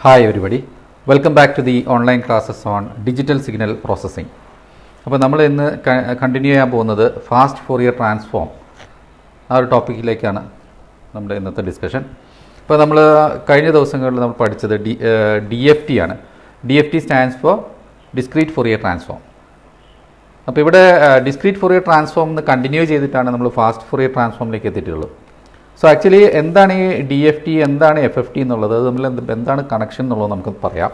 Hi everybody, welcome back to the online classes on digital signal processing. അപ്പോൾ നമ്മൾ ഇന്ന് continue ചെയ്യാൻ പോകുന്നത് ഫാസ്റ്റ് ഫോറിയർ ട്രാൻസ്ഫോം ആ ഒരു ടോപ്പിക്കിലേക്കാണ് നമ്മുടെ ഇന്നത്തെ ഡിസ്കഷൻ. അപ്പോൾ നമ്മൾ കഴിഞ്ഞ ദിവസങ്ങളിൽ നമ്മൾ പഠിച്ചത് DFT ആണ്. DFT stands for discrete Fourier transform. അപ്പോൾ ഇവിടെ ഡിസ്ക്രീറ്റ് ഫോറിയർ ട്രാൻസ്ഫോം എന്ന് കണ്ടിന്യൂ ചെയ്തിട്ടാണ് നമ്മൾ ഫാസ്റ്റ് ഫോറിയർ ട്രാൻസ്ഫോമിലേക്ക് എത്തിയിട്ടുള്ളത്. സോ ആക്ച്വലി എന്താണ് ഈ DFT, എന്താണ് FFT എന്നുള്ളത്, അത് തമ്മിൽ എന്താണ് കണക്ഷൻ എന്നുള്ളത് നമുക്ക് പറയാം.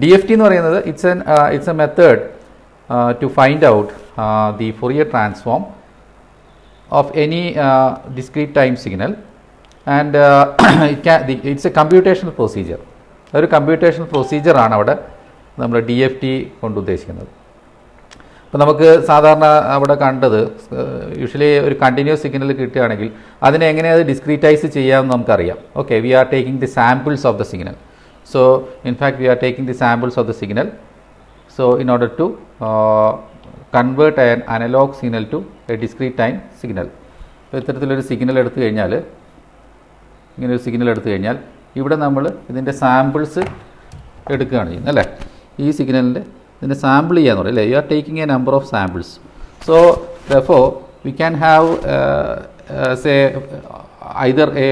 DFT എന്ന് പറയുന്നത് it's a method to find out the Fourier transform of any discrete time signal and it's a computational procedure. ഒരു കമ്പ്യൂട്ടേഷണൽ പ്രൊസീജിയറാണ് അവിടെ നമ്മൾ DFT കൊണ്ട് ഉദ്ദേശിക്കുന്നത്. അപ്പോൾ നമുക്ക് സാധാരണ അവിടെ കണ്ടത് യൂഷ്വലി ഒരു കണ്ടിന്യൂസ് സിഗ്നൽ കിട്ടുകയാണെങ്കിൽ അതിനെ എങ്ങനെ അത് ഡിസ്ക്രീറ്റൈസ് ചെയ്യാമെന്ന് നമുക്കറിയാം. Okay, we are taking the samples of the signal. So in fact we are taking the samples of the signal. So in order to convert an analog signal to a discrete time signal. അപ്പോൾ ഇത്തരത്തിലൊരു signal എടുത്തു കഴിഞ്ഞാൽ, ഇങ്ങനൊരു signal എടുത്തു കഴിഞ്ഞാൽ ഇവിടെ നമ്മൾ ഇതിൻ്റെ സാമ്പിൾസ് എടുക്കുകയാണ് ചെയ്യുന്നത് അല്ലേ. ഈ സിഗ്നലിൻ്റെ ഇതിനെ സാമ്പിൾ ചെയ്യാന്ന് പറയും അല്ലേ. You are taking A number of samples. So therefore we can have say either A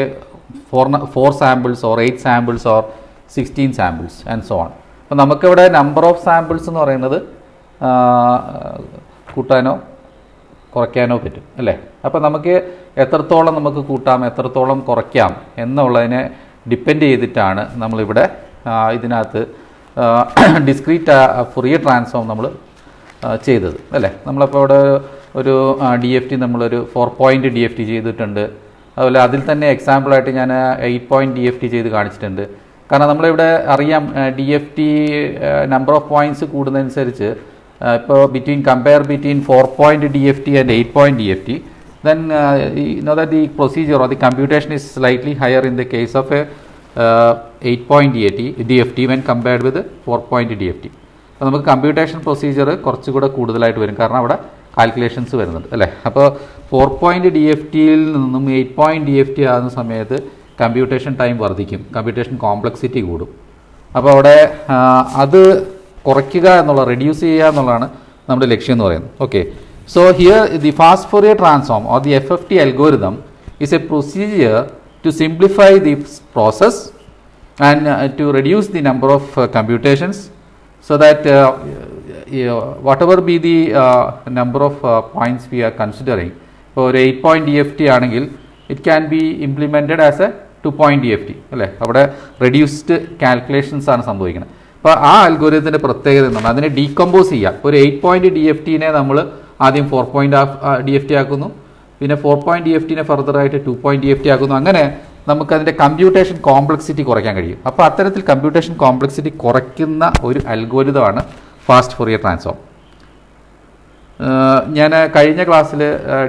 4 samples or 8 samples or 16 samples and so on. അപ്പോൾ നമുക്കിവിടെ നമ്പർ ഓഫ് സാമ്പിൾസ് എന്ന് പറയുന്നത് കൂട്ടാനോ കുറയ്ക്കാനോ പറ്റും അല്ലേ. അപ്പോൾ നമുക്ക് എത്രത്തോളം നമുക്ക് കൂട്ടാം, എത്രത്തോളം കുറയ്ക്കാം എന്നുള്ളതിനെ ഡിപ്പെൻഡ് ചെയ്തിട്ടാണ് നമ്മളിവിടെ ഇതിനകത്ത് ഡിസ്ക്രീറ്റ് ഫോറിയർ ട്രാൻസ്ഫോം നമ്മൾ ചെയ്തത് അല്ലേ. നമ്മളപ്പോൾ ഇവിടെ ഒരു DFT നമ്മളൊരു 4 പോയിൻ്റ് DFT ചെയ്തിട്ടുണ്ട്. അതുപോലെ അതിൽ തന്നെ എക്സാമ്പിളായിട്ട് ഞാൻ 8 പോയിൻ്റ് DFT ചെയ്ത് കാണിച്ചിട്ടുണ്ട്. കാരണം നമ്മളിവിടെ അറിയാം DFT നമ്പർ ഓഫ് പോയിൻറ്റ്സ് കൂടുന്നതനുസരിച്ച് ഇപ്പോൾ compare between 4 point DFT and 8 point DFT, then you know that the procedure or the computation is slightly higher in the case of a 8 point DFT when compared with 4 point DFT. അപ്പോൾ നമുക്ക് computation procedure കുറച്ചുകൂടെ കൂടുതലായിട്ട് വരും, കാരണം അവിടെ calculations വരുന്നുണ്ട് അല്ലേ. അപ്പോൾ 4 പോയിൻ്റ് DFTയിൽ നിന്നും 8 പോയിൻ്റ് DFT ആകുന്ന സമയത്ത് കമ്പ്യൂട്ടേഷൻ ടൈം വർദ്ധിക്കും, കമ്പ്യൂട്ടേഷൻ കോംപ്ലക്സിറ്റി കൂടും. അപ്പോൾ അവിടെ അത് കുറയ്ക്കുക റെഡ്യൂസ് ചെയ്യുക എന്നുള്ളതാണ് നമ്മുടെ ലക്ഷ്യം എന്ന് പറയുന്നത്. Okay, so here the fast Fourier transform or the FFT algorithm is A procedure to simplify the process and to reduce the number of computations, so that whatever be the number of points we are considering, for 8 point DFT ആണെങ്കിൽ it can be implemented as a 2 point DFT അല്ലേ. അവിടെ reduced calculations ആണ് സംഭവിക്കുന്നത്. അപ്പോൾ ആ അൽഗോരിതത്തിൻ്റെ പ്രത്യേകത എന്താണ്, അതിനെ ഡീകമ്പോസ് ചെയ്യാം. ഒരു 8 പോയിൻ്റ് DFTനെ നമ്മൾ ആദ്യം 4 പോയിൻ്റ് DFT ആക്കുന്നു, പിന്നെ 4 പോയിൻ്റ് DFTനെ ഫർദറായിട്ട് 2 പോയിൻ്റ് DFT ആക്കുന്നു. അങ്ങനെ നമുക്കതിൻ്റെ കമ്പ്യൂട്ടേഷൻ കോംപ്ലക്സിറ്റി കുറയ്ക്കാൻ കഴിയും. അപ്പോൾ അത്തരത്തിൽ കമ്പ്യൂട്ടേഷൻ കോംപ്ലക്സിറ്റി കുറയ്ക്കുന്ന ഒരു അൽഗോരിതമാണ് ഫാസ്റ്റ് ഫോറിയർ ട്രാൻസ്ഫോം. ഞാൻ കഴിഞ്ഞ ക്ലാസ്സിൽ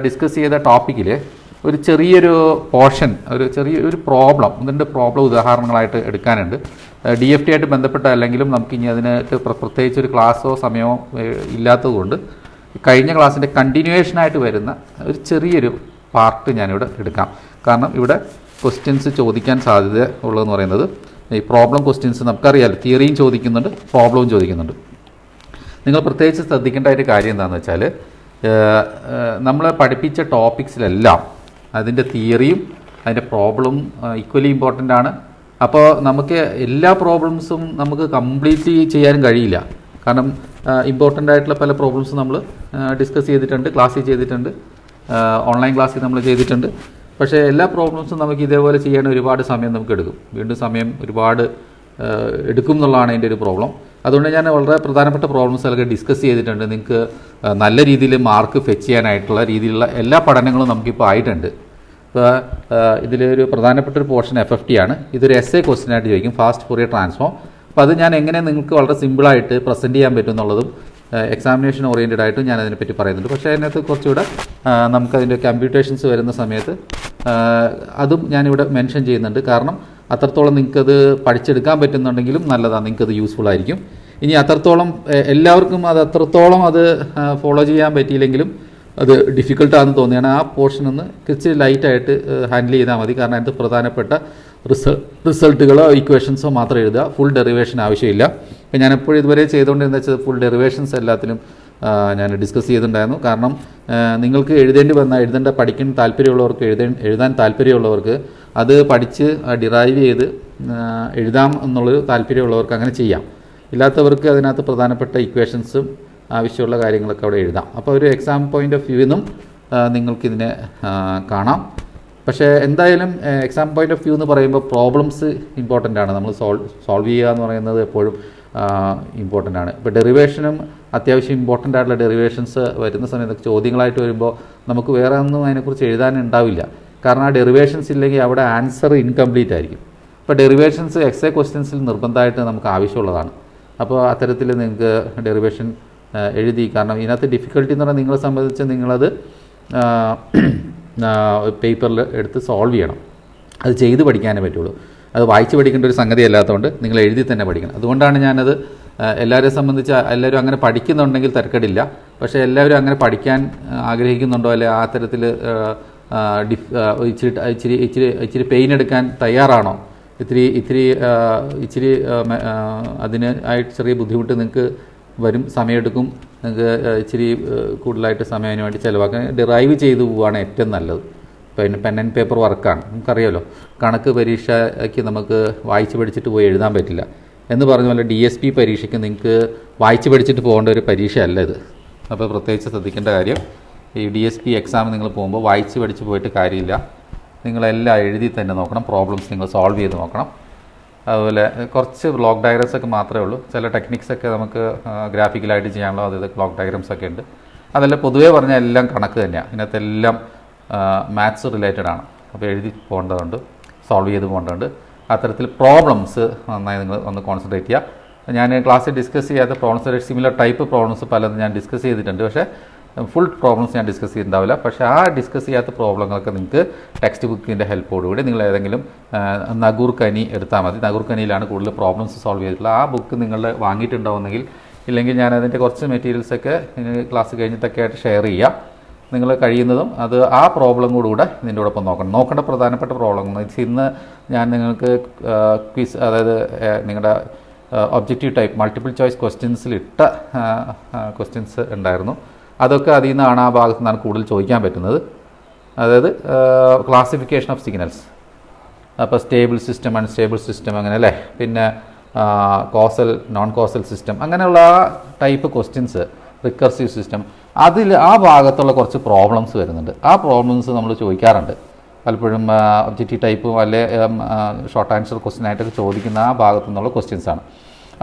ഡിസ്കസ് ചെയ്ത ടോപ്പിക്കിൽ ഒരു ചെറിയൊരു പോർഷൻ, ഒരു പ്രോബ്ലം, ഇതിൻ്റെ പ്രോബ്ലം ഉദാഹരണങ്ങളായിട്ട് എടുക്കാനുണ്ട്. DFT ആയിട്ട് ബന്ധപ്പെട്ടല്ലെങ്കിലും നമുക്ക് ഇനി അതിനായിട്ട് പ്രത്യേകിച്ചൊരു ക്ലാസ്സോ സമയമോ ഇല്ലാത്തതുകൊണ്ട് കഴിഞ്ഞ ക്ലാസ്സിൻ്റെ കണ്ടിന്യൂവേഷനായിട്ട് വരുന്ന ഒരു ചെറിയൊരു പാർട്ട് ഞാനിവിടെ എടുക്കാം. കാരണം ഇവിടെ ക്വസ്റ്റ്യൻസ് ചോദിക്കാൻ സാധ്യത ഉള്ളതെന്ന് പറയുന്നത് ഈ പ്രോബ്ലം ക്വസ്റ്റ്യൻസ് നമുക്കറിയാമല്ലോ, തിയറിയും ചോദിക്കുന്നുണ്ട്, പ്രോബ്ലവും ചോദിക്കുന്നുണ്ട്. നിങ്ങൾ പ്രത്യേകിച്ച് ശ്രദ്ധിക്കേണ്ട ഒരു കാര്യം എന്താണെന്ന് വെച്ചാൽ, നമ്മൾ പഠിപ്പിച്ച ടോപ്പിക്സിലെല്ലാം അതിൻ്റെ തിയറിയും അതിൻ്റെ പ്രോബ്ലവും ഈക്വലി ഇമ്പോർട്ടൻ്റ് ആണ്. അപ്പോൾ നമുക്ക് എല്ലാ പ്രോബ്ലംസും നമുക്ക് കംപ്ലീറ്റ്ലി ചെയ്യാനും കഴിയില്ല. കാരണം ഇമ്പോർട്ടൻ്റ് ആയിട്ടുള്ള പല പ്രോബ്ലംസ് നമ്മൾ ഡിസ്കസ് ചെയ്തിട്ടുണ്ട്, ക്ലാസ്സിൽ ചെയ്തിട്ടുണ്ട്, ഓൺലൈൻ ക്ലാസ്സിൽ നമ്മൾ ചെയ്തിട്ടുണ്ട്. പക്ഷേ എല്ലാ പ്രോബ്ലംസും നമുക്ക് ഇതേപോലെ ചെയ്യാൻ ഒരുപാട് സമയം നമുക്ക് എടുക്കും, വീണ്ടും സമയം ഒരുപാട് എടുക്കും എന്നുള്ളതാണ് എൻ്റെ ഒരു പ്രോബ്ലം. അതുകൊണ്ട് ഞാൻ വളരെ പ്രധാനപ്പെട്ട പ്രോബ്ലംസൊക്കെ ഡിസ്കസ് ചെയ്തിട്ടുണ്ട്. നിങ്ങൾക്ക് നല്ല രീതിയിൽ മാർക്ക് ഫെച്ച് ചെയ്യാനായിട്ടുള്ള രീതിയിലുള്ള എല്ലാ പഠനങ്ങളും നമുക്കിപ്പോൾ ആയിട്ടുണ്ട്. ഇപ്പോൾ ഇതിലൊരു പ്രധാനപ്പെട്ട ഒരു പോർഷൻ FFT ആണ്. ഇതൊരു essay ക്വസ്റ്റ്യൻ ആയിട്ട് ചോദിക്കും, ഫാസ്റ്റ് ഫോറിയർ ട്രാൻസ്ഫോം. അപ്പോൾ അത് ഞാൻ എങ്ങനെ നിങ്ങൾക്ക് വളരെ സിമ്പിളായിട്ട് പ്രസൻറ്റ് ചെയ്യാൻ പറ്റും എന്നുള്ളതും എക്സാമിനേഷൻ ഓറിയൻറ്റഡ് ആയിട്ടും ഞാൻ അതിനെപ്പറ്റി പറയുന്നുണ്ട്. പക്ഷേ അതിനകത്ത് കുറച്ചുകൂടെ നമുക്കതിൻ്റെ കമ്പ്യൂട്ടേഷൻസ് വരുന്ന സമയത്ത് അതും ഞാനിവിടെ മെൻഷൻ ചെയ്യുന്നുണ്ട്. കാരണം അത്രത്തോളം നിങ്ങൾക്കത് പഠിച്ചെടുക്കാൻ പറ്റുന്നുണ്ടെങ്കിലും നല്ലതാണ്, നിങ്ങൾക്കത് യൂസ്ഫുൾ ആയിരിക്കും. ഇനി അത്രത്തോളം എല്ലാവർക്കും അത്രത്തോളം ഫോളോ ചെയ്യാൻ പറ്റിയില്ലെങ്കിലും അത് ഡിഫിക്കൽട്ടാണെന്ന് തോന്നിയാണ് ആ പോർഷൻ ഒന്ന് കുറച്ച് ലൈറ്റായിട്ട് ഹാൻഡിൽ ചെയ്താൽ മതി. കാരണം അതിൻ്റെ പ്രധാനപ്പെട്ട റിസൾട്ടുകളോ ഇക്വേഷൻസോ മാത്രം എഴുതുക. ഫുൾ ഡെറിവേഷൻ ആവശ്യമില്ല. ഇപ്പം ഞാൻ എപ്പോഴും ഇതുവരെ ചെയ്തുകൊണ്ടിരുന്ന വെച്ചാൽ ഫുൾ ഡെറിവേഷൻസ് എല്ലാത്തിലും ഞാൻ ഡിസ്കസ് ചെയ്തിട്ടുണ്ടായിരുന്നു. കാരണം നിങ്ങൾക്ക് എഴുതേണ്ട പഠിക്കാൻ താല്പര്യമുള്ളവർക്ക് എഴുതാൻ താല്പര്യമുള്ളവർക്ക് അത് പഠിച്ച് ഡിറൈവ് ചെയ്ത് എഴുതാം എന്നുള്ളൊരു താല്പര്യമുള്ളവർക്ക് അങ്ങനെ ചെയ്യാം. ഇല്ലാത്തവർക്ക് അതിനകത്ത് പ്രധാനപ്പെട്ട ഇക്വേഷൻസും ആവശ്യമുള്ള കാര്യങ്ങളൊക്കെ അവിടെ എഴുതാം. അപ്പോൾ ഒരു എക്സാം പോയിൻ്റ് ഓഫ് വ്യൂവിൽ നിങ്ങൾക്കിതിനെ കാണാം. പക്ഷേ എന്തായാലും എക്സാം പോയിൻ്റ് ഓഫ് വ്യൂ എന്ന് പറയുമ്പോൾ പ്രോബ്ലംസ് ഇമ്പോർട്ടൻ്റ് ആണ്. നമ്മൾ സോൾവ് ചെയ്യുക എന്ന് പറയുന്നത് എപ്പോഴും ഇമ്പോർട്ടൻ്റ് ആണ്. ഇപ്പോൾ ഡെറിവേഷനും അത്യാവശ്യം ഇമ്പോർട്ടൻ്റ് ആയിട്ടുള്ള ഡെറിവേഷൻസ് വരുന്ന സമയത്ത് ചോദ്യങ്ങളായിട്ട് വരുമ്പോൾ നമുക്ക് വേറെ ഒന്നും അതിനെക്കുറിച്ച് എഴുതാനുണ്ടാവില്ല. കാരണം ആ ഡെറിവേഷൻസ് ഇല്ലെങ്കിൽ അവിടെ ആൻസർ ഇൻകംപ്ലീറ്റ് ആയിരിക്കും. ഇപ്പോൾ ഡെറിവേഷൻസ് എക്സേ ക്വസ്റ്റ്യൻസിൽ നിർബന്ധമായിട്ട് നമുക്ക് ആവശ്യമുള്ളതാണ്. അപ്പോൾ അത്തരത്തിൽ നിങ്ങൾക്ക് ഡെറിവേഷൻ എഴുതി. കാരണം ഇതിനകത്ത് ഡിഫിക്കൽട്ടി എന്ന് പറഞ്ഞാൽ നിങ്ങളെ സംബന്ധിച്ച് നിങ്ങളത് പേപ്പറിൽ എടുത്ത് സോൾവ് ചെയ്യണം. അത് ചെയ്ത് പഠിക്കാനേ പറ്റുള്ളൂ. അത് വായിച്ച് പഠിക്കേണ്ട ഒരു സംഗതി അല്ലാത്തതുകൊണ്ട് നിങ്ങൾ എഴുതി തന്നെ പഠിക്കണം. അതുകൊണ്ടാണ് ഞാനത് എല്ലാവരെയും സംബന്ധിച്ച് എല്ലാവരും അങ്ങനെ പഠിക്കുന്നുണ്ടെങ്കിൽ തിരക്കടില്ല. പക്ഷേ എല്ലാവരും അങ്ങനെ പഠിക്കാൻ ആഗ്രഹിക്കുന്നുണ്ടോ, അല്ലെ ആ തരത്തിൽ ഇച്ചിരി പെയിൻ എടുക്കാൻ തയ്യാറാണോ, ഇച്ചിരി അതിന് ആയിട്ട് ചെറിയ ബുദ്ധിമുട്ട് നിങ്ങൾക്ക് വരും, സമയമെടുക്കും, നിങ്ങൾക്ക് ഇച്ചിരി കൂടുതലായിട്ട് സമയം അതിന് വേണ്ടി ചിലവാക്കാൻ ഡിറൈവ് ചെയ്തു പോവുകയാണ് ഏറ്റവും നല്ലത്. പിന്നെ പെൻ ആൻഡ് പേപ്പർ വർക്കാണ്. നമുക്കറിയാമല്ലോ, കണക്ക് പരീക്ഷയ്ക്ക് നമുക്ക് വായിച്ച് പഠിച്ചിട്ട് പോയി എഴുതാൻ പറ്റില്ല എന്ന് പറഞ്ഞ പോലെ DSP പരീക്ഷയ്ക്ക് നിങ്ങൾക്ക് വായിച്ച് പഠിച്ചിട്ട് പോകേണ്ട ഒരു പരീക്ഷയല്ല ഇത്. അപ്പോൾ പ്രത്യേകിച്ച് ശ്രദ്ധിക്കേണ്ട കാര്യം, ഈ DSP എക്സാം നിങ്ങൾ പോകുമ്പോൾ വായിച്ച് പഠിച്ച് പോയിട്ട് കാര്യമില്ല. നിങ്ങളെല്ലാം എഴുതി തന്നെ നോക്കണം. പ്രോബ്ലംസ് നിങ്ങൾ സോൾവ് ചെയ്ത് നോക്കണം. അതുപോലെ കുറച്ച് ബ്ലോക്ക് ഡയഗ്രാംസ് ഒക്കെ മാത്രമേ ഉള്ളൂ. ചില ടെക്നിക്സൊക്കെ നമുക്ക് ഗ്രാഫിക്കലായിട്ട് ചെയ്യാനുള്ള അതായത് ബ്ലോക്ക് ഡയഗ്രാംസ് ഒക്കെ ഉണ്ട്. അതെല്ലാം പൊതുവേ പറഞ്ഞാൽ എല്ലാം കണക്ക് തന്നെയാണ്. ഇതിനകത്തെല്ലാം മാത്സ് റിലേറ്റഡ് ആണ്. അപ്പോൾ എഴുതി പോകേണ്ടതുണ്ട്, സോൾവ് ചെയ്ത് പോകേണ്ടതുണ്ട്. അത്തരത്തിൽ പ്രോബ്ലംസ് നന്നായി നിങ്ങൾ ഒന്ന് കോൺസെൻട്രേറ്റ് ചെയ്യുക. ഞാൻ ക്ലാസ്സിൽ ഡിസ്കസ് ചെയ്യാത്ത പ്രോബ്ലംസ്, സിമിലർ ടൈപ്പ് പ്രോബ്ലംസ് പലതും ഞാൻ ഡിസ്കസ് ചെയ്തിട്ടുണ്ട്. പക്ഷേ ഫുൾ പ്രോബ്ലംസ് ഞാൻ ഡിസ്കസ് ചെയ്തിട്ടുണ്ടാവില്ല. പക്ഷേ ആ ഡിസ്കസ് ചെയ്യാത്ത പ്രോബ്ലങ്ങളൊക്കെ നിങ്ങൾക്ക് ടെക്സ്റ്റ് ബുക്കിൻ്റെ ഹെൽപ്പോടുകൂടി നിങ്ങൾ ഏതെങ്കിലും നഗൂർ കനി എടുത്താൽ മതി. നഗൂർ കനിയിലാണ് കൂടുതൽ പ്രോബ്ലംസ് സോൾവ് ചെയ്തിട്ടുള്ളത്. ആ ബുക്ക് നിങ്ങൾ വാങ്ങിയിട്ടുണ്ടാവുന്നെങ്കിൽ, ഇല്ലെങ്കിൽ ഞാൻ അതിൻ്റെ കുറച്ച് മെറ്റീരിയൽസൊക്കെ ക്ലാസ് കഴിഞ്ഞിട്ടൊക്കെ ആയിട്ട് ഷെയർ ചെയ്യാം. നിങ്ങൾ കഴിയുന്നതും അത് ആ പ്രോബ്ലം കൂടെ ഇതിൻ്റെ കൂടെ നോക്കേണ്ട പ്രധാനപ്പെട്ട പ്രോബ്ലം. ഇന്ന് ഞാൻ നിങ്ങൾക്ക് ക്വിസ്, അതായത് നിങ്ങളുടെ ഒബ്ജക്റ്റീവ് ടൈപ്പ് മൾട്ടിപ്പിൾ ചോയ്സ് ക്വസ്റ്റ്യൻസിലിട്ട ക്വസ്റ്റ്യൻസ് ഉണ്ടായിരുന്നു. അതൊക്കെ അതിൽ നിന്നാണ്, ആ ഭാഗത്തു നിന്നാണ് കൂടുതൽ ചോദിക്കാൻ പറ്റുന്നത്. അതായത് ക്ലാസിഫിക്കേഷൻ ഓഫ് സിഗ്നൽസ്, അപ്പോൾ സ്റ്റേബിൾ സിസ്റ്റം, അൺസ്റ്റേബിൾ സിസ്റ്റം, അങ്ങനെ അല്ലേ, പിന്നെ കോസൽ നോൺ കോസൽ സിസ്റ്റം, അങ്ങനെയുള്ള ആ ടൈപ്പ് ക്വസ്റ്റ്യൻസ്, റിക്കർസീവ് സിസ്റ്റം, അതിൽ ആ ഭാഗത്തുള്ള കുറച്ച് പ്രോബ്ലംസ് വരുന്നുണ്ട്. ആ പ്രോബ്ലംസ് നമ്മൾ ചോദിക്കാറുണ്ട് പലപ്പോഴും. ഒബ്ജക്റ്റീവ് ടൈപ്പ് അല്ലെ ഷോർട്ട് ആൻസർ ക്വസ്റ്റ്യനായിട്ടൊക്കെ ചോദിക്കുന്ന ആ ഭാഗത്തു നിന്നുള്ള ക്വസ്റ്റ്യൻസാണ്.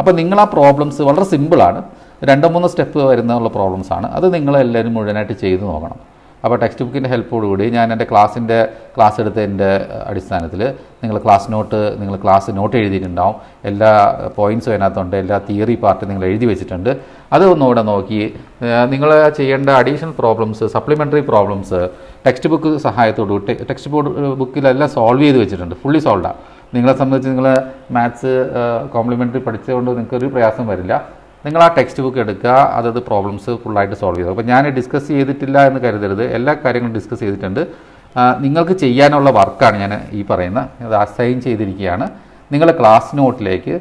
അപ്പോൾ നിങ്ങൾ ആ പ്രോബ്ലംസ് വളരെ സിമ്പിളാണ്, 2-3 സ്റ്റെപ്പ് വരുന്നുള്ള പ്രോബ്ലംസാണ്. അത് നിങ്ങളെല്ലാവരും മുഴുവനായിട്ട് ചെയ്ത് നോക്കണം. അപ്പോൾ ടെക്സ്റ്റ് ബുക്കിൻ്റെ ഹെൽപ്പോടുകൂടി ഞാൻ എൻ്റെ ക്ലാസ് എടുത്തതിൻ്റെ അടിസ്ഥാനത്തിൽ നിങ്ങൾ ക്ലാസ് നോട്ട് എഴുതിയിട്ടുണ്ടാവും. എല്ലാ പോയിൻറ്റ്സും അതിനകത്തുണ്ട്. എല്ലാ തിയറി പാർട്ട് നിങ്ങൾ എഴുതി വെച്ചിട്ടുണ്ട്. അത് ഒന്നുകൂടെ നോക്കി നിങ്ങൾ ചെയ്യേണ്ട additional problems, supplementary problems text book സഹായത്തോടുകൂടി ടെക്സ്റ്റ് ബുക്കിലെല്ലാം സോൾവ് ചെയ്ത് വെച്ചിട്ടുണ്ട്. ഫുള്ളി സോൾവാണ്. നിങ്ങളെ സംബന്ധിച്ച് നിങ്ങൾ മാത്സ് കോംപ്ലിമെൻ്ററി പഠിച്ചതുകൊണ്ട് നിങ്ങൾക്കൊരു പ്രയാസം വരില്ല. നിങ്ങൾ ആ ടെക്സ്റ്റ് ബുക്ക് എടുക്കുക, അതത് പ്രോബ്ലംസ് ഫുള്ളായിട്ട് സോൾവ് ചെയ്തു. അപ്പോൾ ഞാൻ ഡിസ്കസ് ചെയ്തിട്ടില്ല എന്ന് കരുതരുത്, എല്ലാ കാര്യങ്ങളും ഡിസ്കസ് ചെയ്തിട്ടുണ്ട്. നിങ്ങൾക്ക് ചെയ്യാനുള്ള വർക്കാണ് ഞാൻ ഈ പറയുന്നത്. അത് അസൈൻ ചെയ്തിരിക്കുകയാണ്. നിങ്ങളുടെ ക്ലാസ് നോട്ടിലേക്ക്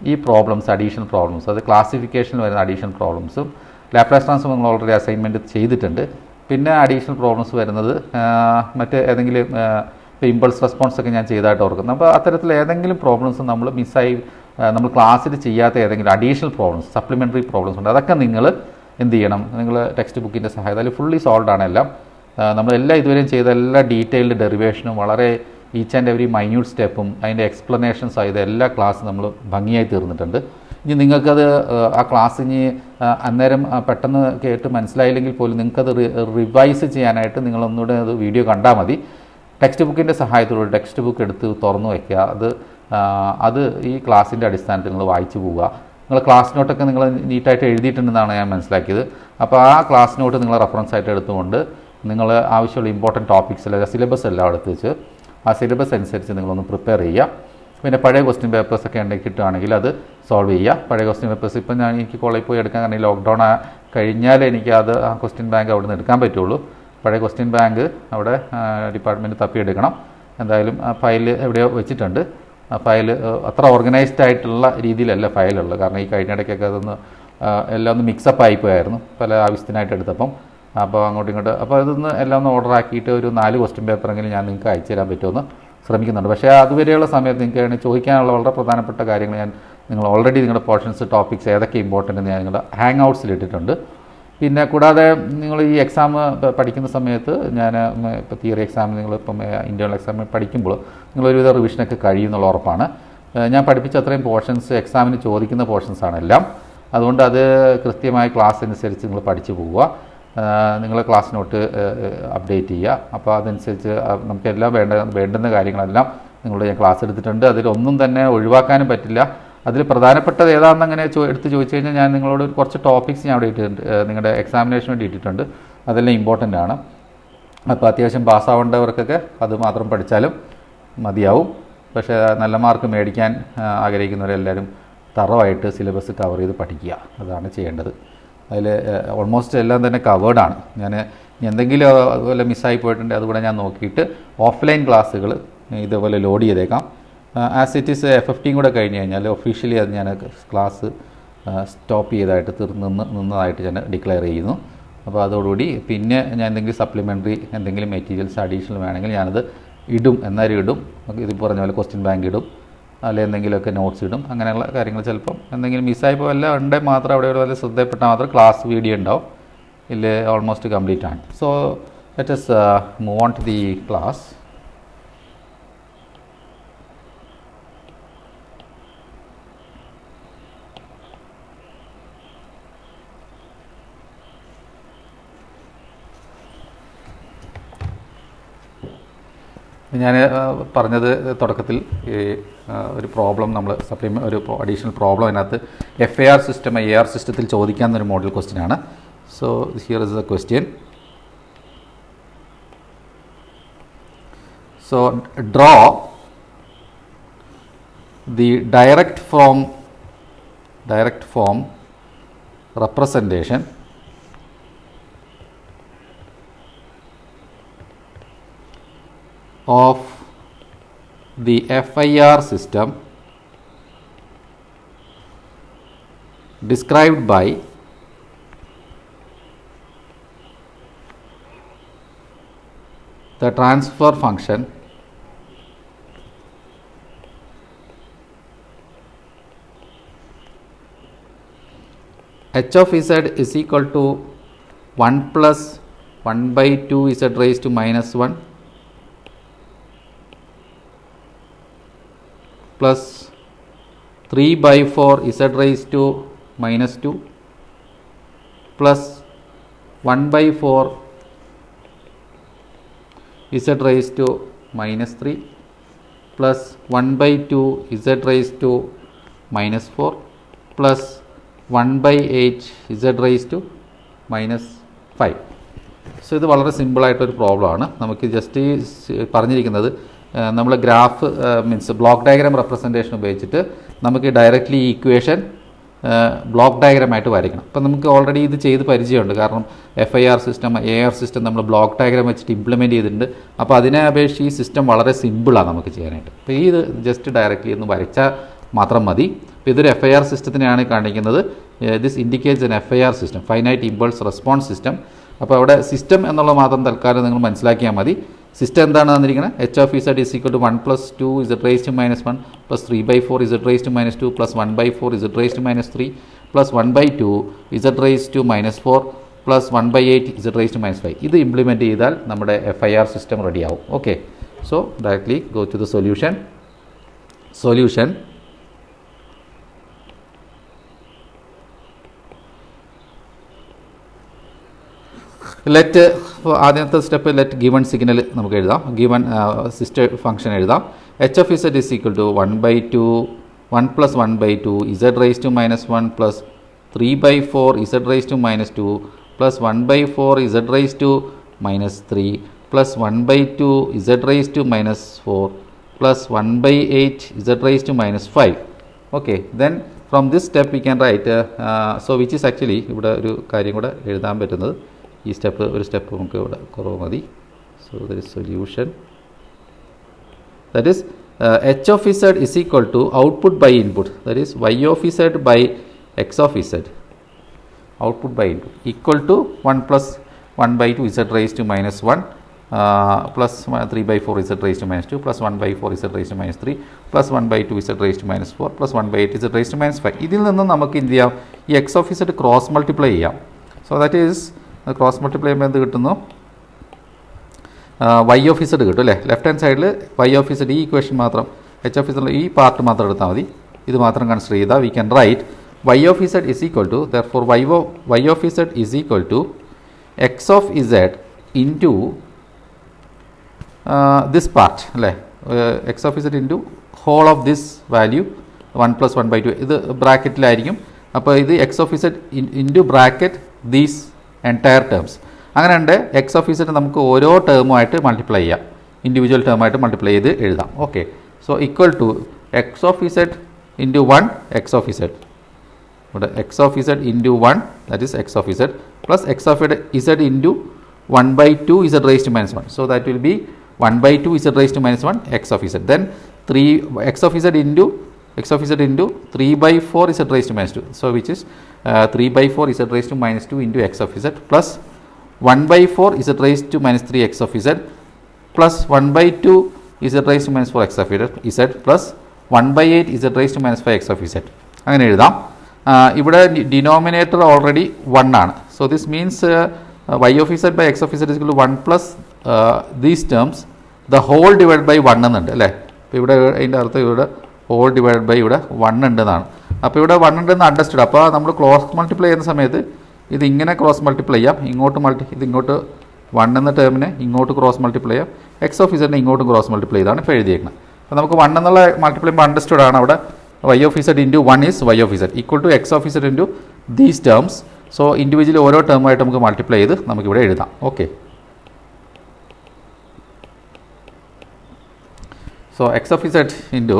ഈ പ്രോബ്ലംസ്, അഡീഷണൽ പ്രോബ്ലംസ്, അത് ക്ലാസിഫിക്കേഷനിൽ വരുന്ന അഡീഷണൽ പ്രോബ്ലംസും, ലാപ്ലേസ് ട്രാൻസ്ഫോം നിങ്ങൾ ഓൾറെഡി അസൈൻമെൻറ്റ് ചെയ്തിട്ടുണ്ട്. പിന്നെ അഡീഷണൽ പ്രോബ്ലംസ് വരുന്നത് മറ്റ് ഏതെങ്കിലും ഇമ്പൾസ് റെസ്പോൺസ് ഒക്കെ ഞാൻ ചെയ്തതായിട്ട് ഓർക്കുന്നു. അപ്പോൾ അത്തരത്തിൽ ഏതെങ്കിലും പ്രോബ്ലംസ് നമ്മൾ ക്ലാസ്സിൽ ചെയ്യാത്ത ഏതെങ്കിലും അഡീഷണൽ പ്രോബ്ലംസ്, സപ്ലിമെൻ്ററി പ്രോബ്ലംസ് ഉണ്ട്. അതൊക്കെ നിങ്ങൾ എന്ത് ചെയ്യണം, നിങ്ങൾ ടെക്സ്റ്റ് ബുക്കിൻ്റെ സഹായത്താൽ ഫുള്ളി സോൾവ് ആണ് എല്ലാം. നമ്മളെല്ലാം ഇതുവരെയും ചെയ്ത എല്ലാ ഡീറ്റെയിൽഡ് ഡെറിവേഷനും വളരെ ഈച്ച് ആൻഡ് എവറി മൈന്യൂട്ട് സ്റ്റെപ്പും അതിൻ്റെ എക്സ്പ്ലനേഷൻസ് ആയത് എല്ലാ ക്ലാസ്സും നമ്മൾ ഭംഗിയായി തീർന്നിട്ടുണ്ട്. ഇനി നിങ്ങൾക്കത് ആ ക്ലാസ് ഇനി അന്നേരം പെട്ടെന്ന് കേട്ട് മനസ്സിലായില്ലെങ്കിൽ പോലും നിങ്ങൾക്കത് റിവൈസ് ചെയ്യാനായിട്ട് നിങ്ങളൊന്നുകൂടെ അത് വീഡിയോ കണ്ടാൽ മതി. ടെക്സ്റ്റ് ബുക്കിൻ്റെ സഹായത്തോടെ ടെക്സ്റ്റ് ബുക്ക് എടുത്ത് തുറന്നു വയ്ക്കുക. അത് ഈ ക്ലാസ്സിൻ്റെ അടിസ്ഥാനത്തിൽ നിങ്ങൾ വായിച്ചു പോവുക. നിങ്ങൾ ക്ലാസ് നോട്ടൊക്കെ നിങ്ങൾ നീറ്റായിട്ട് എഴുതിയിട്ടുണ്ടെന്നാണ് ഞാൻ മനസ്സിലാക്കിയത്. അപ്പോൾ ആ ക്ലാസ് നോട്ട് നിങ്ങൾ റെഫറൻസ് ആയിട്ട് എടുത്തുകൊണ്ട് നിങ്ങൾ ആവശ്യമുള്ള ഇമ്പോർട്ടൻറ്റ് ടോപ്പിക്സ് അല്ലെങ്കിൽ സിലബസ് എല്ലാം എടുത്ത് വെച്ച് ആ സിലബസ് അനുസരിച്ച് നിങ്ങളൊന്ന് പ്രിപ്പയർ ചെയ്യുക. പിന്നെ പഴയ ക്വസ്റ്റ്യൻ പേപ്പേഴ്സൊക്കെ ഉണ്ടെങ്കിൽ കിട്ടുകയാണെങ്കിൽ അത് സോൾവ് ചെയ്യുക. പഴയ ക്വസ്റ്റ്യൻ പേപ്പേഴ്സ് ഇപ്പം എനിക്ക് കോളേജിൽ പോയി എടുക്കാൻ, കാരണം ലോക്ക്ഡൗൺ കഴിഞ്ഞാൽ എനിക്ക് അത് ആ ക്വസ്റ്റ്യൻ ബാങ്ക് അവിടെ നിന്ന് എടുക്കാൻ പറ്റുള്ളൂ. പഴയ ക്വസ്റ്റ്യൻ ബാങ്ക് അവിടെ ഡിപ്പാർട്ട്മെൻറ്റ് തപ്പിയെടുക്കണം. എന്തായാലും ആ ഫയൽ എവിടെയോ വെച്ചിട്ടുണ്ട്. ആ ഫയൽ അത്ര ഓർഗനൈസ്ഡ് ആയിട്ടുള്ള രീതിയിലല്ല ഫയലുള്ളത്. കാരണം ഈ കഴിഞ്ഞിടയ്ക്കൊക്കെ അതൊന്ന് എല്ലാം ഒന്ന് മിക്സപ്പ് ആയിപ്പോയായിരുന്നു പല ആവശ്യത്തിനായിട്ട് എടുത്തപ്പം. അപ്പോൾ അങ്ങോട്ടും ഇങ്ങോട്ട് അപ്പോൾ അതൊന്ന് എല്ലാം ഒന്ന് ഓർഡർ ആക്കിയിട്ട് ഒരു 4 ക്വസ്റ്റ്യൻ പേപ്പറെങ്കിലും ഞാൻ നിങ്ങൾക്ക് അയച്ചു തരാൻ പറ്റുമെന്ന് ശ്രമിക്കുന്നുണ്ട്. പക്ഷേ അതുവരെയുള്ള സമയത്ത് നിങ്ങൾക്ക് ചോദിക്കാനുള്ള വളരെ പ്രധാനപ്പെട്ട കാര്യങ്ങൾ നിങ്ങൾ ഓൾറെഡി നിങ്ങളുടെ പോർഷൻസ് ടോപ്പിക്സ് ഏതൊക്കെ ഇമ്പോർട്ടൻ്റ് എന്ന് ഞാൻ നിങ്ങളുടെ ഹാങ് ഔട്ട്സിൽ ഇട്ടിട്ടുണ്ട്. പിന്നെ കൂടാതെ നിങ്ങൾ ഈ എക്സാം പഠിക്കുന്ന സമയത്ത് ഞാൻ ഇപ്പോൾ തിയറി എക്സാം നിങ്ങളിപ്പം ഇൻ്റേണൽ എക്സാം പഠിക്കുമ്പോൾ നിങ്ങളൊരുവിധ റിവിഷനൊക്കെ കഴിയുന്നുള്ള ഉറപ്പാണ്. ഞാൻ പഠിപ്പിച്ച അത്രയും പോർഷൻസ് എക്സാമിന് ചോദിക്കുന്ന പോർഷൻസാണ് എല്ലാം. അതുകൊണ്ട് അത് കൃത്യമായ ക്ലാസ് അനുസരിച്ച് നിങ്ങൾ പഠിച്ചു പോവുക. നിങ്ങളെ ക്ലാസ് നോട്ട് അപ്ഡേറ്റ് ചെയ്യുക. അപ്പോൾ അതനുസരിച്ച് നമുക്കെല്ലാം വേണ്ടുന്ന കാര്യങ്ങളെല്ലാം നിങ്ങളുടെ ഞാൻ ക്ലാസ് എടുത്തിട്ടുണ്ട്. അതിലൊന്നും തന്നെ ഒഴിവാക്കാനും പറ്റില്ല. അതിൽ പ്രധാനപ്പെട്ടത് ഏതാണെന്ന് അങ്ങനെ എടുത്ത് ചോദിച്ചു കഴിഞ്ഞാൽ ഞാൻ നിങ്ങളോട് കുറച്ച് ടോപ്പിക്സ് ഞാൻ അവിടെ ഇട്ടിട്ടുണ്ട്, നിങ്ങളുടെ എക്സാമിനേഷന് വേണ്ടി ഇട്ടിട്ടുണ്ട്. അതെല്ലാം ഇമ്പോർട്ടൻ്റ് ആണ്. അപ്പോൾ അത്യാവശ്യം പാസ്സാവേണ്ടവർക്കൊക്കെ അത് മാത്രം പഠിച്ചാലും മതിയാവും. പക്ഷേ നല്ല മാർക്ക് മേടിക്കാൻ ആഗ്രഹിക്കുന്നവരെല്ലാവരും തറവായിട്ട് സിലബസ് കവർ ചെയ്ത് പഠിക്കുക. അതാണ് ചെയ്യേണ്ടത്. അതിൽ ഓൾമോസ്റ്റ് എല്ലാം തന്നെ കവേർഡാണ്. ഞാൻ എന്തെങ്കിലും അതുപോലെ മിസ്സായി പോയിട്ടുണ്ടെങ്കിൽ അതുകൂടെ ഞാൻ നോക്കിയിട്ട് ഓഫ്ലൈൻ ക്ലാസ്സുകൾ ഇതേപോലെ ലോഡ് ചെയ്തേക്കാം. ആസ് ഇറ്റ് ഈസ് FFTയും കൂടെ കഴിഞ്ഞ് കഴിഞ്ഞാൽ ഒഫീഷ്യലി അത് ഞാൻ ക്ലാസ് സ്റ്റോപ്പ് ചെയ്തതായിട്ട് നിന്നതായിട്ട് ഞാൻ ഡിക്ലെയർ ചെയ്യുന്നു. അപ്പോൾ അതോടുകൂടി പിന്നെ ഞാൻ എന്തെങ്കിലും സപ്ലിമെൻ്ററി എന്തെങ്കിലും മെറ്റീരിയൽസ് അഡീഷണൽ വേണമെങ്കിൽ ഞാനത് ഇടും. എന്നാലും ഇടും. ഇത് പറഞ്ഞ പോലെ ക്വസ്റ്റ്യൻ ബാങ്ക് ഇടും, അല്ലെങ്കിൽ എന്തെങ്കിലുമൊക്കെ നോട്ട്സ് ഇടും. അങ്ങനെയുള്ള കാര്യങ്ങൾ ചിലപ്പം എന്തെങ്കിലും മിസ്സായിപ്പോൾ എല്ലാം ഉണ്ടെങ്കിൽ മാത്രം അവിടെ വല്ല ശ്രദ്ധയപ്പെട്ടാൽ മാത്രം ക്ലാസ് വീഡിയോ ഉണ്ടാവും. ഇല്ല ഓൾമോസ്റ്റ് കംപ്ലീറ്റ് ആണ്. So let us move on to the class. ഞാൻ പറഞ്ഞത് തുടക്കത്തിൽ ഒരു പ്രോബ്ലം നമ്മൾ ഒരു അഡീഷണൽ പ്രോബ്ലം അതിനകത്ത് FAR സിസ്റ്റം AR സിസ്റ്റത്തിൽ ചോദിക്കാവുന്നൊരു മോഡൽ ക്വസ്റ്റ്യൻ ആണ്. So here is the question. So draw the direct form representation of the FIR system described by the transfer function h of z is equal to 1 plus 1 by 2 z raised to minus 1 plus 3 by 4 z raised to minus 2 plus 1 by 4 z raised to minus 3 plus 1 by 2 z raised to minus 4 plus 1 by 8 z raised to minus 5. So ഇത് വളരെ സിമ്പിളായിട്ടൊരു പ്രോബ്ലമാണ്. നമുക്ക് just ഈ പറഞ്ഞിരിക്കുന്നത് നമ്മൾ graph means block diagram representation ഉപയോഗിച്ചിട്ട് നമുക്ക് directly ഈ ഇക്വേഷൻ ബ്ലോക്ക് ഡയഗ്രാമായിട്ട് വരയ്ക്കണം. അപ്പം നമുക്ക് ഓൾറെഡി ഇത് ചെയ്ത് പരിചയമുണ്ട്. കാരണം FIR സിസ്റ്റം AR സിസ്റ്റം നമ്മൾ ബ്ലോക്ക് ഡയഗ്രാം വെച്ചിട്ട് ഇംപ്ലിമെൻറ്റ് ചെയ്തിട്ടുണ്ട്. അപ്പോൾ അതിനെ അപേക്ഷിച്ച് ഈ സിസ്റ്റം വളരെ സിമ്പിളാണ് നമുക്ക് ചെയ്യാനായിട്ട്. അപ്പോൾ ഈ ഇത് ജസ്റ്റ് ഡയറക്റ്റ്ലി ഒന്ന് വരച്ചാൽ മാത്രം മതി. അപ്പോൾ ഇതൊരു FIR സിസ്റ്റത്തിനെയാണ് കാണിക്കുന്നത്. This indicates N FIR system, finite impulse response system. അപ്പോൾ അവിടെ സിസ്റ്റം എന്നുള്ള മാത്രം തൽക്കാലം നിങ്ങൾ മനസ്സിലാക്കിയാൽ മതി. സിസ്റ്റം എന്താണ് തന്നിരിക്കുന്നത്? h of z is equal to 1 plus 2 z raised to minus 1 plus 3 by 4 z raised to minus 2 plus 1 by 4 z raised to minus 3 plus 1 by 2 z raised to minus 4 plus 1 by 8 z raised to minus 5. ഇത് implement ചെയ്താൽ നമ്മുടെ FIR system റെഡിയാവും. Okay, so directly go to the solution. Let ആദ്യത്തെ step let given signal നമുക്ക് എഴുതാം. Given system function എഴുതാം. h of z is equal to 1 by 2 1 plus 1 by 2 z raised to minus 1 plus 3 by 4 z raised to minus 2 plus 1 by 4 z raised to minus 3 plus 1 by 2 z raised to minus 4 plus 1 by 8 z raised to minus 5. Okay, then from this step we can write so which is actually ഇവിടെ ഒരു കാര്യം കൂടെ എഴുതാൻ പറ്റുന്നത്. ഈ ഒരു step നമുക്ക് ഇവിടെ കുറവ് മതി. So there is solution. that is h of z is equal to output by input, that is y of z by x of z, output by input, equal to 1 plus 1 by 2 z raised to minus 1 plus 3 by 4 z raised to minus 2 plus 1 by 4 z raised to minus 3 plus 1 by 2 z raised to minus 4 plus 1 by 8 z raised to minus 5. ഇതിൽ നിന്ന് നമുക്ക് എന്ത് ചെയ്യാം, ഈ x of z cross multiply ചെയ്യാം. So that is cross multiply ചെയ്യുമ്പോൾ എന്ത് കിട്ടുന്നു, വൈ ഓഫ് ഇസഡ് കിട്ടും അല്ലേ. ലെഫ്റ്റ് ഹാൻഡ് സൈഡിൽ വൈ ഓഫ് ഇസഡ്, ഈ ഇക്വേഷൻ മാത്രം, എച്ച് ഓഫ് ഇസഡ് ഈ പാർട്ട് മാത്രം എടുത്താൽ മതി, ഇത് മാത്രം കൺസിഡർ ചെയ്താൽ we can write y of z is equal to, therefore y of z is equal to x of z into this part അല്ലേ, x of z into whole of this value 1 plus 1 by 2, ഇത് ബ്രാക്കറ്റിലായിരിക്കും. അപ്പോൾ ഇത് x of z into bracket these entire terms. അങ്ങനെ ഉണ്ട് X of z നമുക്ക് ഓരോ ടേമുമായിട്ട് multiply ചെയ്യാം, ഇൻഡിവിജ്വൽ ടേമായിട്ട് മൾട്ടിപ്ലൈ ചെയ്ത് എഴുതാം. Okay, so equal to x of z into 1 x of z, ഇവിടെ x of z into 1 that is x of z plus x of z into 1 by 2 z raise to minus 1. So that will be 1 by 2 z raise to minus 1 x of z. Then 3 x of z into 3 by 4 z raise to minus 2. So which is 3 by 4 z raise to minus 2 into x of z plus 1 by 4 z raise to minus 3 x of z plus 1 by 2 z raise to minus 4 x of z plus 1 by 8 z raise to minus 5 x of z. അങ്ങനെ എഴുതാം. ഇവിടെ denominator already 1 ആണ്. So this means y of z by x of z is equal to 1 plus these terms the whole divided by 1 എന്നുണ്ട് അല്ലേ. അപ്പോൾ ഇവിടെ അതിൻ്റെ അർത്ഥം ഇവിടെ ഹോൾ ഡിവൈഡ് ബൈ ഇവിടെ 1 ഉണ്ടെന്നാണ്. അപ്പോൾ ഇവിടെ 1 ഉണ്ടെന്ന് അണ്ടർസ്റ്റുഡ്. അപ്പോൾ നമ്മൾ ക്രോസ് മൾട്ടിപ്ലൈ ചെയ്യുന്ന സമയത്ത് ഇത് ഇങ്ങനെ ക്രോസ് മൾട്ടിപ്ലൈ ചെയ്യാം, ഇങ്ങോട്ട് ഇത് ഇങ്ങോട്ട് 1 എന്ന ടേമിനെ ഇങ്ങോട്ട് ക്രോസ് മൾട്ടിപ്ലൈ ചെയ്യാം, എക്സ് ഓഫ് ഇസഡിനെ ഇങ്ങോട്ടും ക്രോസ് മൾട്ടിപ്ലൈ ചെയ്താണ് ഇപ്പോൾ എഴുതിയേക്കുന്നത്. അപ്പോൾ നമുക്ക് 1 എന്നുള്ള മൾട്ടിപ്ലൈ ചെയ്യുമ്പോൾ അണ്ടർസ്റ്റുഡ് ആണ് അവിടെ y of z into 1 is y of z equal to x of z into these terms. So individually ഓരോ ടേമായിട്ട് നമുക്ക് മൾട്ടിപ്ലൈ ചെയ്ത് നമുക്കിവിടെ എഴുതാം. Okay, so x of z into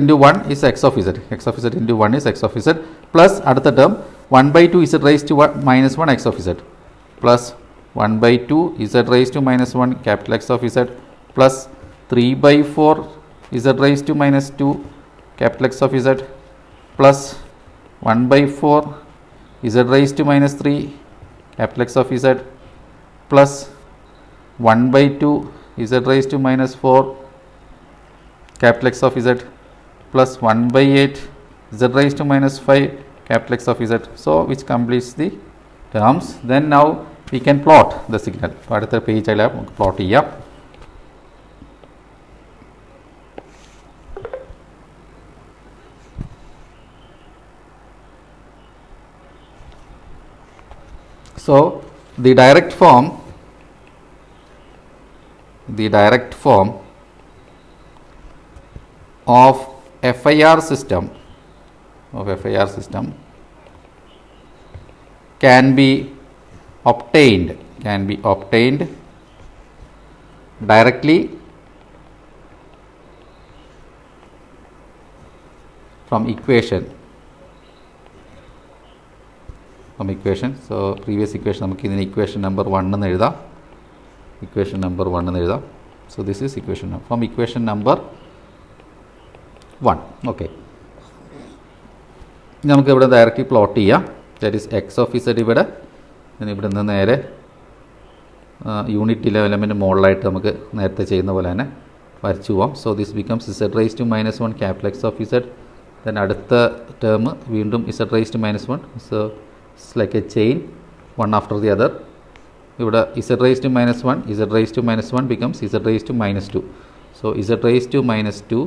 into 1 is x of z, x of z into 1 is x of z plus അടുത്ത term 1 by 2 z raised to minus 1 x of z plus 1 by 2 z raised to minus 1 capital X of z plus 3 by 4 z raised to minus 2 capital X of z plus 1 by 4 z raised to minus 3 capital X of z plus 1 by 2 z raised to minus 4 capital X of z plus 1 by 8 z raised to minus 5 capital X of z. So which completes the terms. Then now we can plot the signal. അടുത്ത പേജിൽ നമുക്ക് plot ചെയ്യാം. So the direct form of FIR system can be obtained directly from equation. So previous equation നമുക്ക് ഇതിന് equation number 1 എന്ന് എഴുതാം. So this is equation from equation number 1. Okay, നമുക്ക് ഇവിടെ ഡയറക്റ്റ്ലി പ്ലോട്ട് ചെയ്യാം. That is x of z ഇവിടെ നിന്ന് നേരെ യൂണിറ്റ് എലമെൻറ്റ് മുകളിലായിട്ട് നമുക്ക് നേരത്തെ ചെയ്യുന്ന പോലെ തന്നെ വരച്ചു പോവാം. So this becomes z raise to minus 1 capital X of z. Then അടുത്ത ടേം വീണ്ടും z raise to minus 1. So it's like a chain, one after the other. ഇവിടെ z raise to minus 1 becomes z raise to minus 2. So z raise to minus 2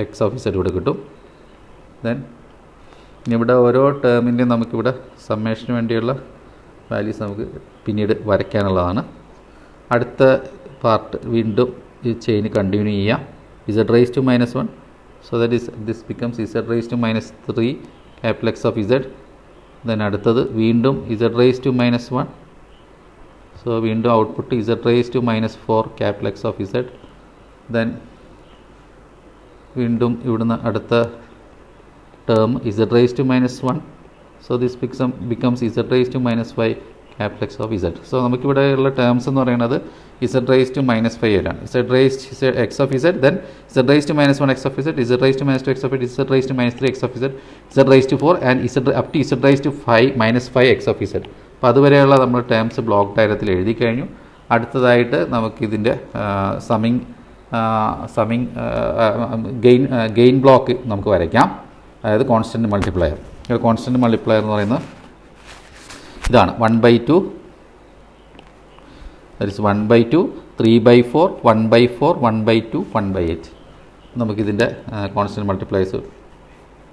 X of z ഇവിടെ കിട്ടും. Then ഇവിടെ ഓരോ ടേമിൻ്റെയും നമുക്കിവിടെ സമ്മേഷന് വേണ്ടിയുള്ള values നമുക്ക് പിന്നീട് വരയ്ക്കാനുള്ളതാണ്. അടുത്ത പാർട്ട് വീണ്ടും ഈ ചെയിൻ കണ്ടിന്യൂ ചെയ്യാം. Z raise to minus 1. So that is this becomes z raise to minus 3 capital X of z. Then അടുത്തത് വീണ്ടും z raise to minus 1. So വീണ്ടും output z raise to minus 4 capital X of z. Then വീണ്ടും ഇവിടുന്ന് അടുത്ത term z raise to minus 1. So this becomes z raised to minus 5 capital X of z. So നമുക്കിവിടെയുള്ള terms എന്ന് പറയുന്നത് z raised to minus 5 ആണ്. z raised x of z, then z raised to minus 1 x of z, z raised to minus 2 x of z, z raised to minus 3 x of z, z raised to 4 and z up to z raised to 5 minus 5 x of z. അപ്പോൾ അതുവരെയുള്ള നമ്മൾ terms block ഡയഗ്രത്തിൽ എഴുതി കഴിഞ്ഞു. അടുത്തതായിട്ട് നമുക്കിതിൻ്റെ gain block നമുക്ക് വരയ്ക്കാം. അതായത് കോൺസ്റ്റൻറ്റ് മൾട്ടിപ്ലയർ. കോൺസ്റ്റൻറ്റ് മൾട്ടിപ്ലയർ എന്ന് പറയുന്നത് ഇതാണ് 1/2, that is 1/2, 3/4, 1/4, 1/2, 1/8. നമുക്കിതിൻ്റെ കോൺസ്റ്റൻറ്റ് മൾട്ടിപ്ലയേഴ്സ്